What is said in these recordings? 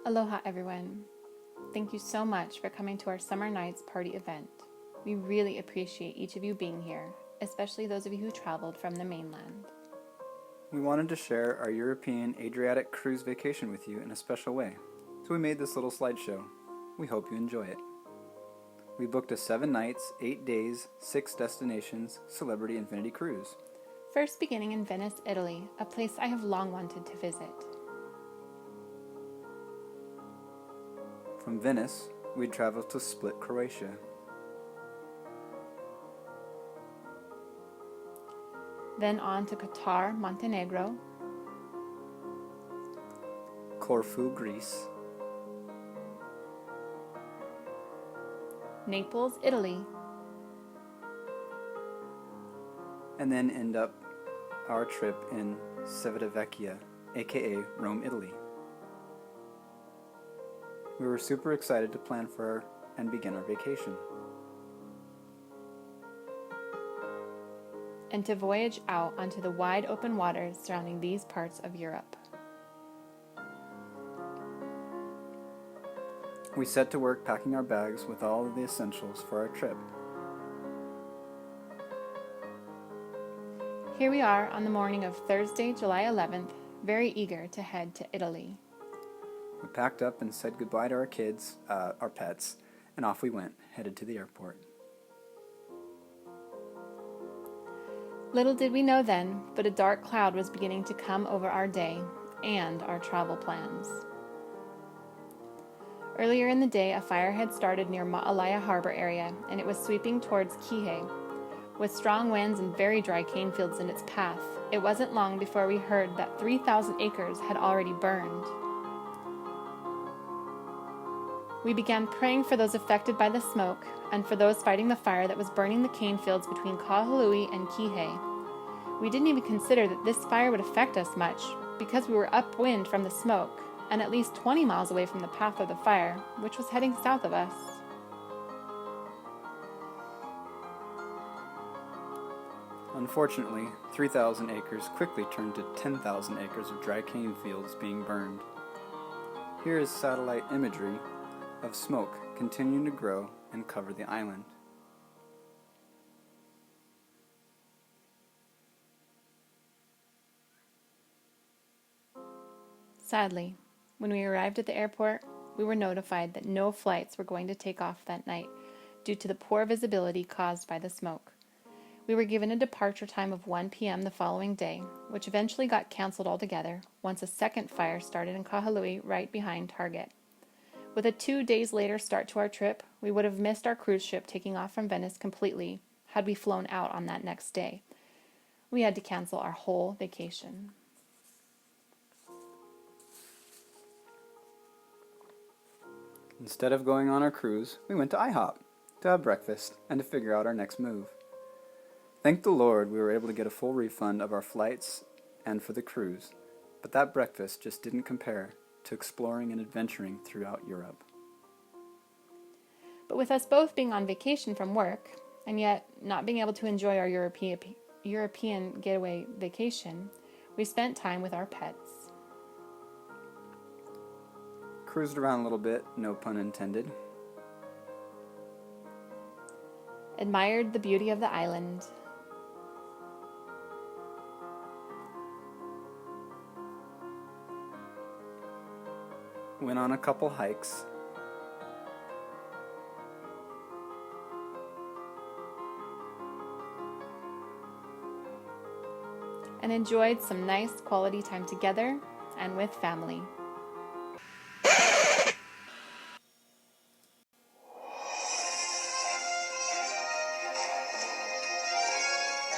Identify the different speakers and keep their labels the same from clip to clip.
Speaker 1: Aloha everyone. Thank you so much for coming to our Summer Nights party event. We really appreciate each of you being here, especially those of you who traveled from the mainland.
Speaker 2: We wanted to share our European Adriatic cruise vacation with you in a special way, so we made this little slideshow. We hope you enjoy it. We booked a 7 nights, 8 days, 6 destinations Celebrity Infinity cruise.
Speaker 1: First beginning in Venice, Italy, a place I have long wanted to visit.
Speaker 2: From Venice, we traveled to Split, Croatia.
Speaker 1: Then on to Qatar, Montenegro,
Speaker 2: Corfu, Greece.
Speaker 1: Naples, Italy,
Speaker 2: And then end up our trip in Civitavecchia, aka Rome, Italy. We were super excited to plan for and begin our vacation.
Speaker 1: and to voyage out onto the wide open waters surrounding these parts of Europe.
Speaker 2: We set to work packing our bags with all of the essentials for our trip.
Speaker 1: Here we are on the morning of Thursday, July 11th, very eager to head to Italy.
Speaker 2: We packed up and said goodbye to our kids, our pets, and off we went, headed to the airport.
Speaker 1: Little did we know then, but a dark cloud was beginning to come over our day and our travel plans. Earlier in the day, a fire had started near Maalaea Harbor area, and it was sweeping towards Kihei. With strong winds and very dry cane fields in its path, it wasn't long before we heard that 3,000 acres had already burned. We began praying for those affected by the smoke and for those fighting the fire that was burning the cane fields between Kahului and Kihei. We didn't even consider that this fire would affect us much because we were upwind from the smoke and at least 20 miles away from the path of the fire, which was heading south of us.
Speaker 2: Unfortunately, 3,000 acres quickly turned to 10,000 acres of dry cane fields being burned. Here is satellite imagery of smoke continuing to grow and cover the island.
Speaker 1: Sadly, when we arrived at the airport, we were notified that no flights were going to take off that night due to the poor visibility caused by the smoke. We were given a departure time of 1 p.m. the following day, which eventually got canceled altogether once a second fire started in Kahului right behind Target. With a 2 days later start to our trip, we would have missed our cruise ship taking off from Venice completely had we flown out on that next day. We had to cancel our whole vacation.
Speaker 2: Instead of going on our cruise, we went to IHOP to have breakfast and to figure out our next move. Thank the Lord we were able to get a full refund of our flights and for the cruise, but that breakfast just didn't compare to exploring and adventuring throughout Europe.
Speaker 1: But with us both being on vacation from work, and yet not being able to enjoy our European getaway vacation, we spent time with our pets.
Speaker 2: Cruised around a little bit, no pun intended.
Speaker 1: Admired the beauty of the island.
Speaker 2: Went on a couple hikes.
Speaker 1: And enjoyed some nice quality time together and with family.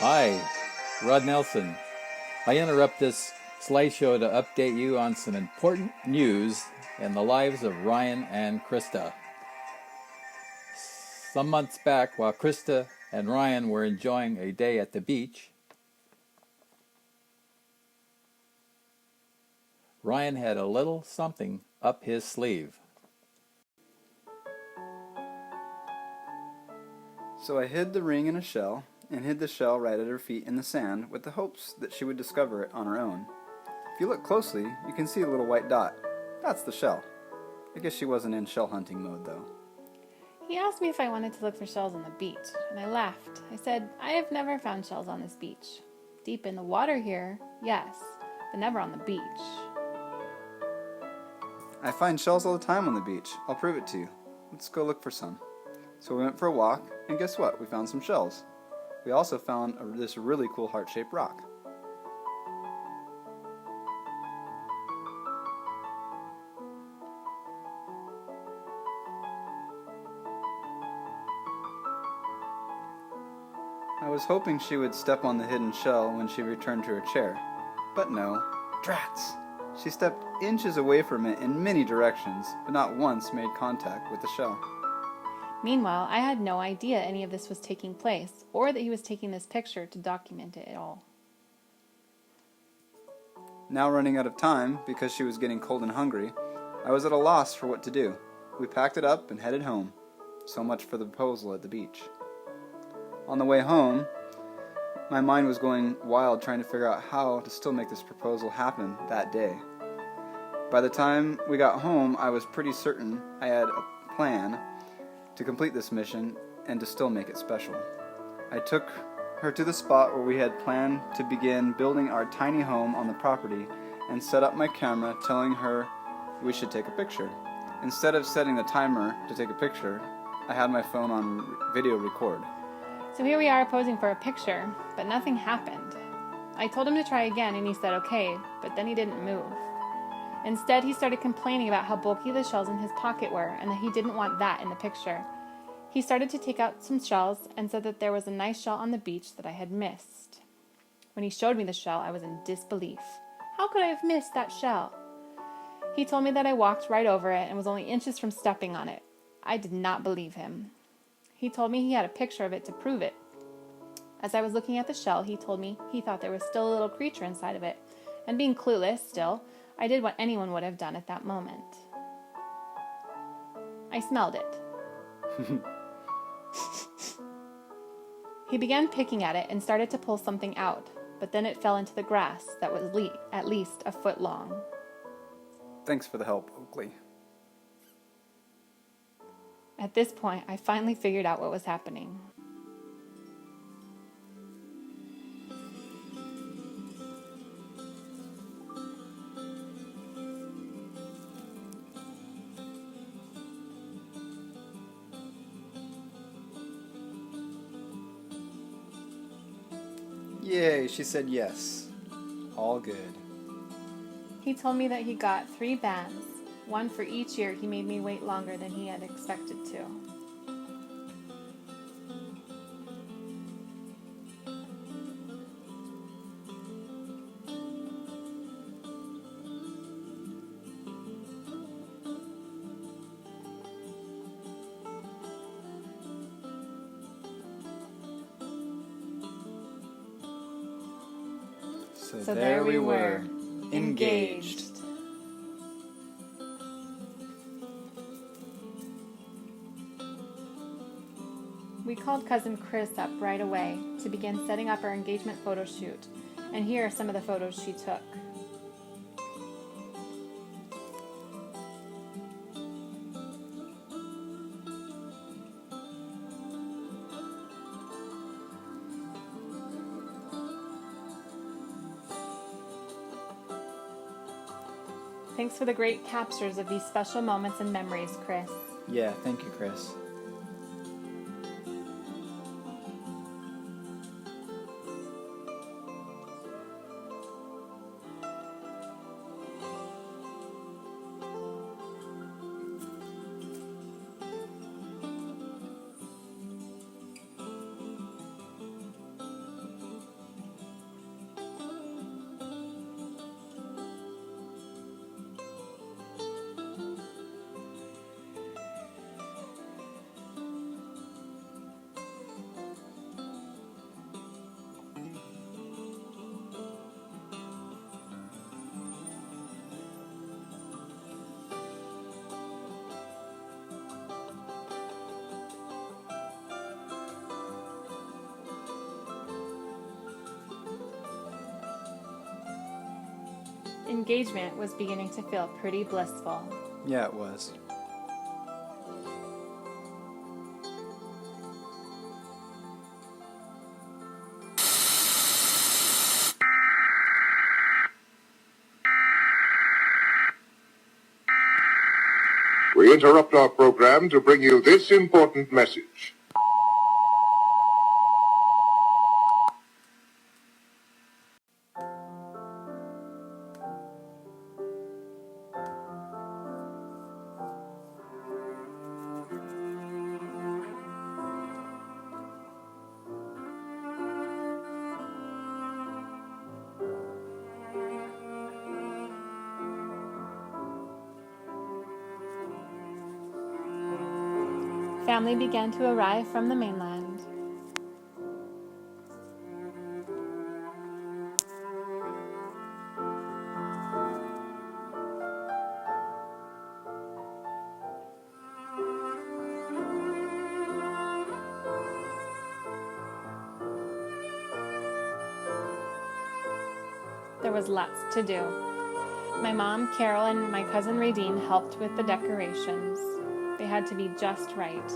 Speaker 3: Hi, Rod Nelson. I interrupt this slideshow to update you on some important news in the lives of Ryan and Krista. Some months back, while Krista and Ryan were enjoying a day at the beach, Ryan had a little something up his sleeve.
Speaker 2: So I hid the ring in a shell, and hid the shell right at her feet in the sand with the hopes that she would discover it on her own. If you look closely, you can see a little white dot. That's the shell. I guess she wasn't in shell hunting mode, though.
Speaker 1: He asked me if I wanted to look for shells on the beach, and I laughed. I said, I have never found shells on this beach. Deep in the water here, yes, but never on the beach.
Speaker 2: I find shells all the time on the beach. I'll prove it to you. Let's go look for some. So we went for a walk, and guess what? We found some shells. We also found this really cool heart-shaped rock. I was hoping she would step on the hidden shell when she returned to her chair. But no. Drats! She stepped inches away from it in many directions, but not once made contact with the shell.
Speaker 1: Meanwhile, I had no idea any of this was taking place, or that he was taking this picture to document it at all.
Speaker 2: Now running out of time, because she was getting cold and hungry, I was at a loss for what to do. We packed it up and headed home. So much for the proposal at the beach. On the way home, my mind was going wild trying to figure out how to still make this proposal happen that day. By the time we got home, I was pretty certain I had a plan to complete this mission and to still make it special. I took her to the spot where we had planned to begin building our tiny home on the property and set up my camera, telling her we should take a picture. Instead of setting the timer to take a picture, I had my phone on video record.
Speaker 1: So here we are posing for a picture, but nothing happened. I told him to try again and he said okay, but then he didn't move. Instead, he started complaining about how bulky the shells in his pocket were and that he didn't want that in the picture. He started to take out some shells and said that there was a nice shell on the beach that I had missed. When he showed me the shell, I was in disbelief. How could I have missed that shell? He told me that I walked right over it and was only inches from stepping on it. I did not believe him. He told me he had a picture of it to prove it. As I was looking at the shell, he told me he thought there was still a little creature inside of it, and being clueless still, I did what anyone would have done at that moment. I smelled it. He began picking at it and started to pull something out, but then it fell into the grass that was at least a foot long.
Speaker 2: Thanks for the help, Oakley.
Speaker 1: At this point, I finally figured out what was happening.
Speaker 2: Yay, she said yes. All good.
Speaker 1: He told me that he got 3 bands, one for each year he made me wait longer than he had expected to. So there we were, engaged. We called cousin Chris up right away to begin setting up our engagement photo shoot, and here are some of the photos she took. Thanks for the great captures of these special moments and memories, Chris.
Speaker 2: Yeah, thank you, Chris.
Speaker 1: Engagement was beginning to feel pretty blissful.
Speaker 2: Yeah, it was.
Speaker 4: We interrupt our program to bring you this important message.
Speaker 1: Family began to arrive from the mainland. There was lots to do. My mom, Carol, and my cousin Radine helped with the decorations. They had to be just right.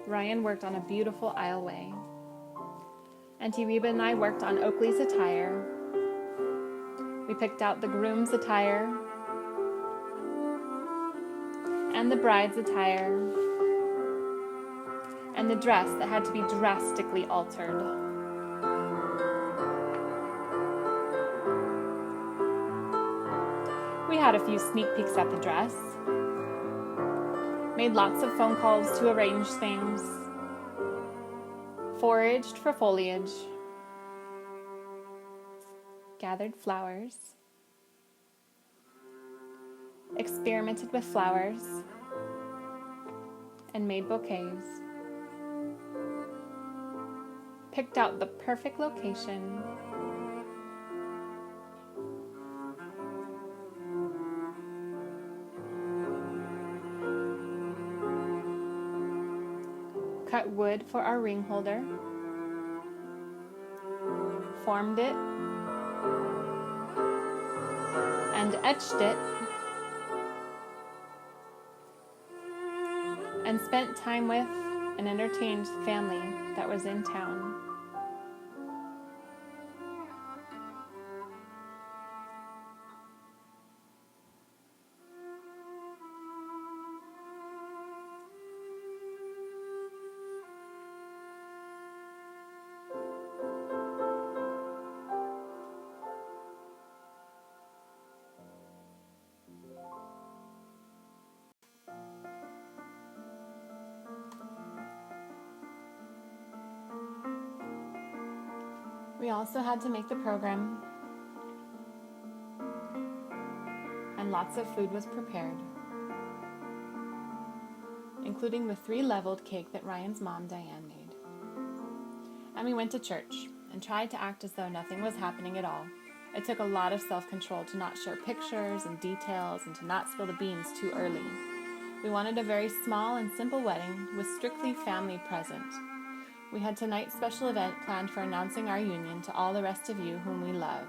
Speaker 1: Ryan worked on a beautiful aisleway. Auntie Reba and I worked on Oakley's attire. We picked out the groom's attire and the bride's attire and the dress that had to be drastically altered. We had a few sneak peeks at the dress, made lots of phone calls to arrange things, foraged for foliage, gathered flowers, experimented with flowers, and made bouquets. Picked out the perfect location. Cut wood for our ring holder. Formed it and etched it, and spent time with and entertained the family that was in town. We also had to make the program, and lots of food was prepared, including the 3-leveled cake that Ryan's mom, Diane, made. And we went to church and tried to act as though nothing was happening at all. It took a lot of self-control to not share pictures and details and to not spill the beans too early. We wanted a very small and simple wedding with strictly family present. We had tonight's special event planned for announcing our union to all the rest of you whom we love.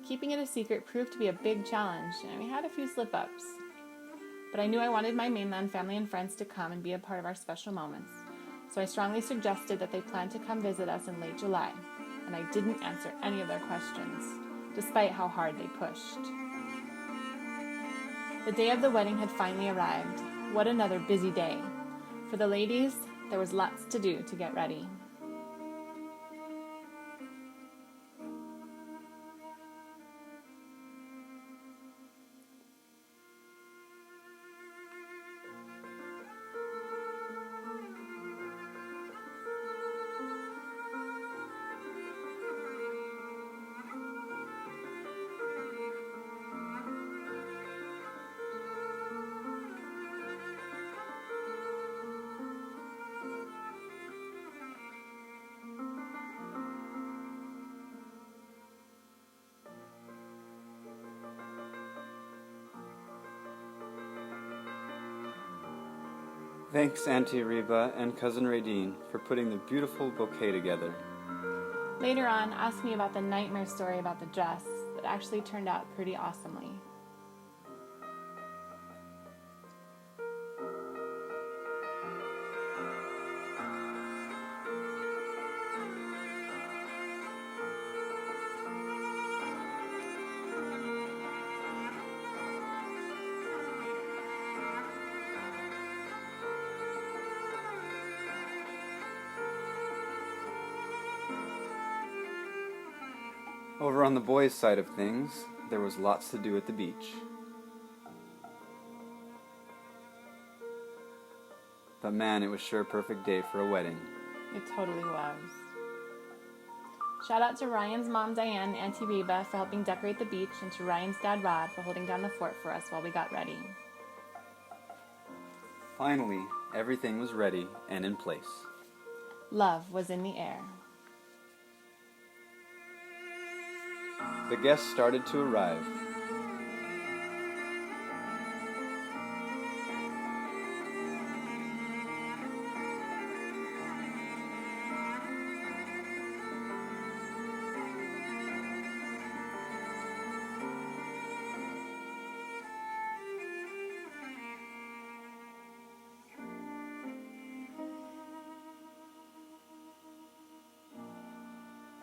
Speaker 1: Keeping it a secret proved to be a big challenge, and we had a few slip-ups. But I knew I wanted my mainland family and friends to come and be a part of our special moments, so I strongly suggested that they plan to come visit us in late July, and I didn't answer any of their questions, despite how hard they pushed. The day of the wedding had finally arrived. What another busy day. For the ladies, there was lots to do to get ready.
Speaker 2: Thanks, Auntie Reba and Cousin Radine, for putting the beautiful bouquet together.
Speaker 1: Later on, ask me about the nightmare story about the dress that actually turned out pretty awesomely.
Speaker 2: Over on the boys' side of things, there was lots to do at the beach. But man, it was sure a perfect day for a wedding.
Speaker 1: It totally was. Shout out to Ryan's mom, Diane, and Auntie Reba for helping decorate the beach, and to Ryan's dad, Rod, for holding down the fort for us while we got ready.
Speaker 2: Finally, everything was ready and in place.
Speaker 1: Love was in the air.
Speaker 2: The guests started to arrive.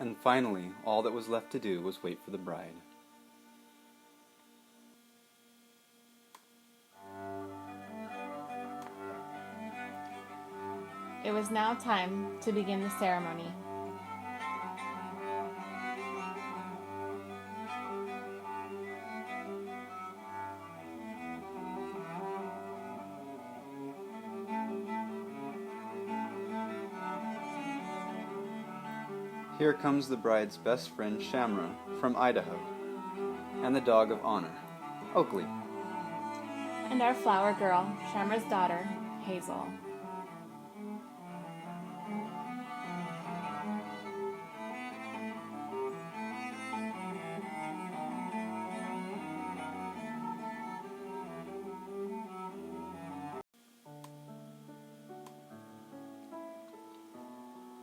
Speaker 2: And finally, all that was left to do was wait for the bride.
Speaker 1: It was now time to begin the ceremony.
Speaker 2: Here comes the bride's best friend, Shamra, from Idaho, and the dog of honor, Oakley.
Speaker 1: And our flower girl, Shamra's daughter, Hazel.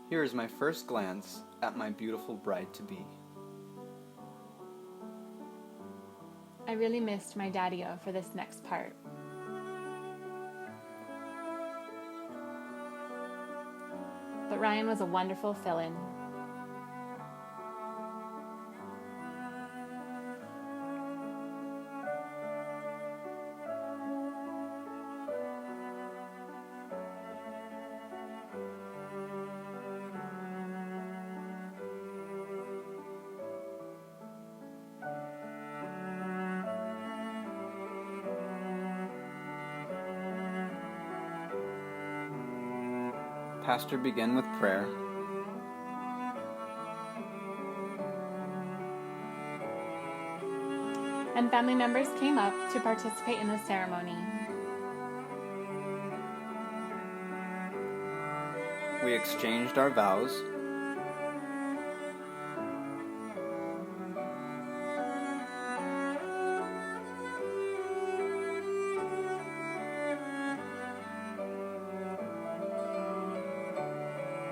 Speaker 2: Here is my first glance at my beautiful bride-to-be.
Speaker 1: I really missed my daddy-o for this next part. But Ryan was a wonderful fill-in.
Speaker 2: Pastor began with prayer.
Speaker 1: And family members came up to participate in the ceremony.
Speaker 2: We exchanged our vows.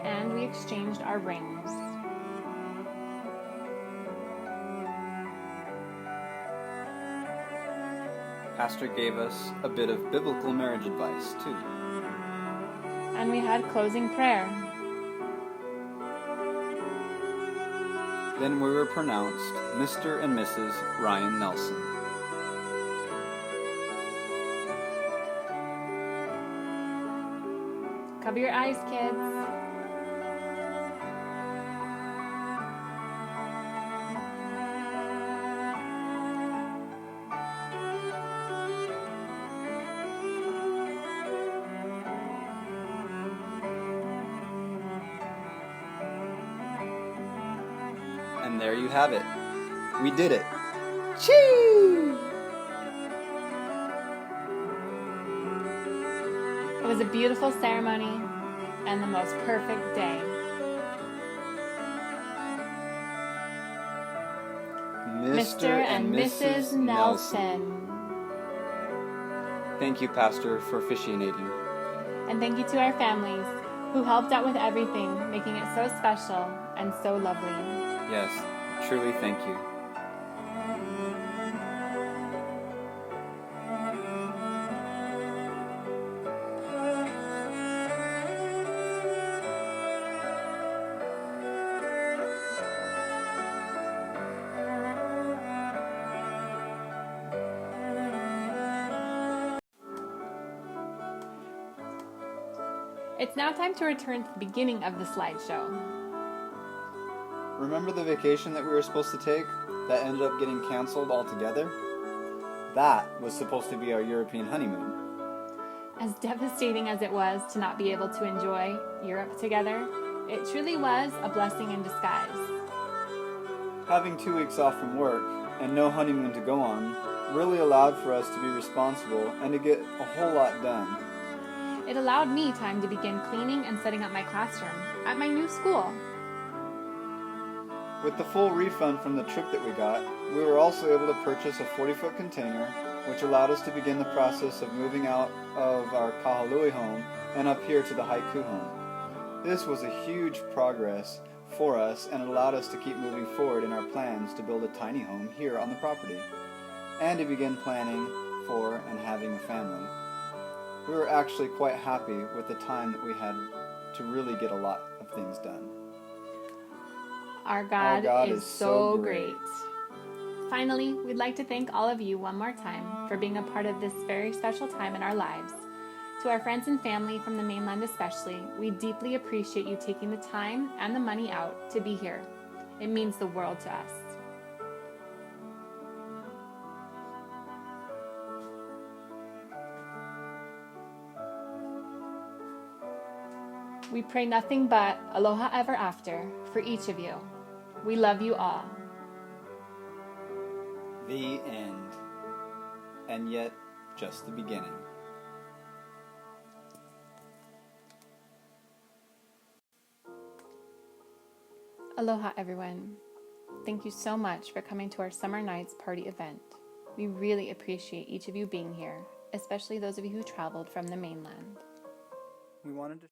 Speaker 1: And we exchanged our rings.
Speaker 2: Pastor gave us a bit of biblical marriage advice, too.
Speaker 1: And we had closing prayer.
Speaker 2: Then we were pronounced Mr. and Mrs. Ryan Nelson.
Speaker 1: Cover your eyes, kids.
Speaker 2: And there you have it. We did it. Chee!
Speaker 1: It was a beautiful ceremony and the most perfect day. Mr. and Mrs. Nelson.
Speaker 2: Thank you, Pastor, for officiating.
Speaker 1: And thank you to our families who helped out with everything, making it so special and so lovely.
Speaker 2: Yes, truly thank you.
Speaker 1: It's now time to return to the beginning of the slideshow.
Speaker 2: Remember the vacation that we were supposed to take that ended up getting canceled altogether? That was supposed to be our European honeymoon.
Speaker 1: As devastating as it was to not be able to enjoy Europe together, it truly was a blessing in disguise.
Speaker 2: Having 2 weeks off from work and no honeymoon to go on really allowed for us to be responsible and to get a whole lot done.
Speaker 1: It allowed me time to begin cleaning and setting up my classroom at my new school.
Speaker 2: With the full refund from the trip that we got, we were also able to purchase a 40-foot container, which allowed us to begin the process of moving out of our Kahului home and up here to the Haiku home. This was a huge progress for us and it allowed us to keep moving forward in our plans to build a tiny home here on the property and to begin planning for and having a family. We were actually quite happy with the time that we had to really get a lot of things done.
Speaker 1: Our God is so
Speaker 2: great.
Speaker 1: Finally, we'd like to thank all of you one more time for being a part of this very special time in our lives. To our friends and family from the mainland especially, we deeply appreciate you taking the time and the money out to be here. It means the world to us. We pray nothing but aloha ever after for each of you. We love you all.
Speaker 2: The end. And yet, just the beginning.
Speaker 1: Aloha, everyone. Thank you so much for coming to our Summer Nights party event. We really appreciate each of you being here, especially those of you who traveled from the mainland.
Speaker 2: We wanted to